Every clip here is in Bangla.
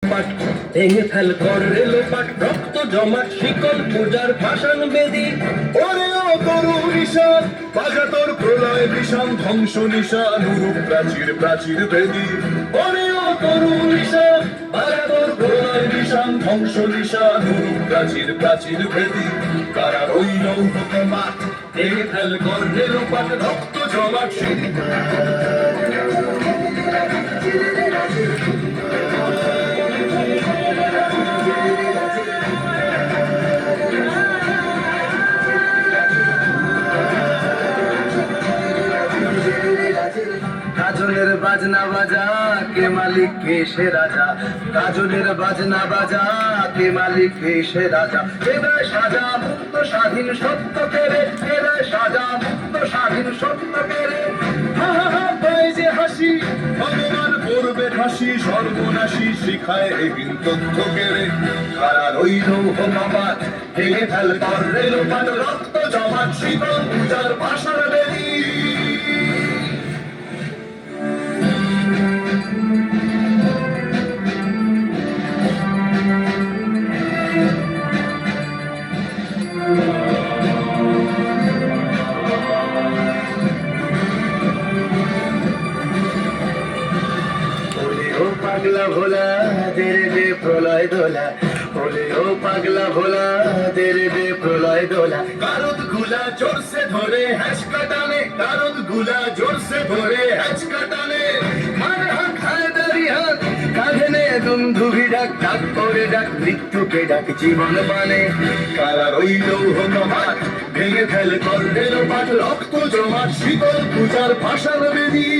ভেঙে ফেল কর রেলোপাট, রক্ত জমাট শিকল পূজার ভাষণ বেদি। ওরে ও তরুণ ঈশান, বাজা তোর প্রলয় বিষাণ, ধ্বংস নিশান উরুপ প্রাচীর প্রাচীর বেদি। ওরে ও তরুণ ঈশান, বাজা তোর প্রলয় বিষাণ, ধ্বংস নিশান উরুপ প্রাচীর প্রাচীর বেদি। কারা রইল হুকুমাত, ভেঙে ফেল কর রেলোপাট, রক্ত জমাট শিকল। কাজলের বাজনা বাজা, কে মালিক কে সে রাজা। কাজলের বাজনা বাজা, কে মালিক কে সে রাজা। এবার সাজা মুক্ত স্বাধীন সত্য কেড়ে, এবার সাজা মুক্ত স্বাধীন সত্য কেড়ে। হা হা হা পায় যে হাসি, ভগবান করবে ফাঁসি, সর্বনাশী শিখায় এবিন তথ্য কেড়ে। কারা রইল হোমাবাদ, ভেঙে ফেল কর রেলোপাট, রক্ত জমাট শিকল পূজার ভাষার বেদি। পাগলা ভোলা তেরে দে প্রলয় দোলা, ওলে ও পাগলা ভোলা তেরে দে প্রলয় দোলা। কারুদ গুলা জোরসে ধরে হ্যাচকা টানে, কারুদ গুলা জোরসে ধরে হ্যাচকা টানে। মার হাক হায়দারি হাক, কাঁধে নে দুন্ধুভি ডাক, ডাক করে ডাক মৃত্যুকে ডাক জীবন মানে। কারা রইল হোমাত, ভেঙে ফেল কর রেলোপাট, রক্ত জমাট শীতল পূজার ভাষার বেদি।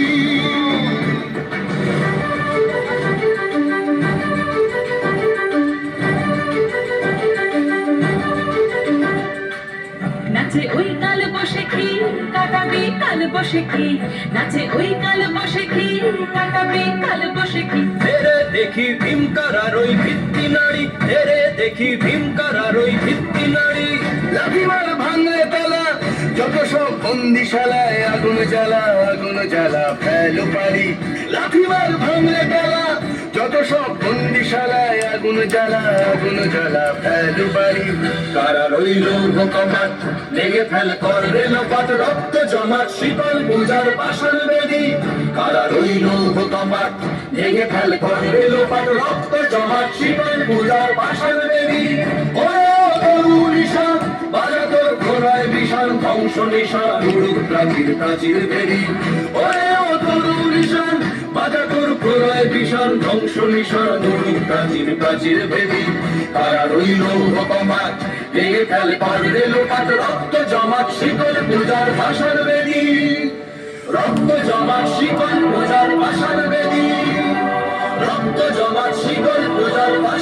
নাচে ওই কাল বসে কি কাটাবে কাল বসে কি, নাচে ওই কাল বসে কি কাটাবে কাল বসে কি। তেরে দেখি ভীমকারার ওই ভিত্তি নারী, তেরে দেখি ভীমকারার ওই ভিত্তি নারী। লাঠিমার ভাঙলে তালা, যত সব বন্দিশালায় আগুন জ্বালা, আগুন জ্বালা ফেলো পারি। লাঠিমার ভাঙলে তালা, যত সব বন্দিশালায় আগুন জ্বালা, আগুন জ্বালা ফেলো পারি। কারা রইল হুকুমাত, লেগে ফেল কর রেলোপাট, রক্ত জমাট শীতল পূজার ভাষার বেদি। কারা রইল হুকুমাত, লেগে ফেল কর রেলোপাট, রক্ত জমাট শীতল পূজার ভাষার বেদি। ওরে ও তরুণ ঈশান, বাজা তোর প্রলয় বিষাণ, ধ্বংস নিশান উড়ুক প্রাচীর প্রাচীর বেদি। ওরে ও তরুণ ঈশান, বাজা তোর প্রলয় বিষাণ, ধ্বংস নিশান উড়ুক প্রাচীর প্রাচীর বেদি। কারা রইল হুকুমাত, লেগে ফেল কর রেলোপাট, রক্ত জমাট শীতল পূজার ভাষার বেদি। রক্ত জমাট শীতল পূজার ভাষার বেদি, রক্ত জমাট শীতল পূজার ভাষার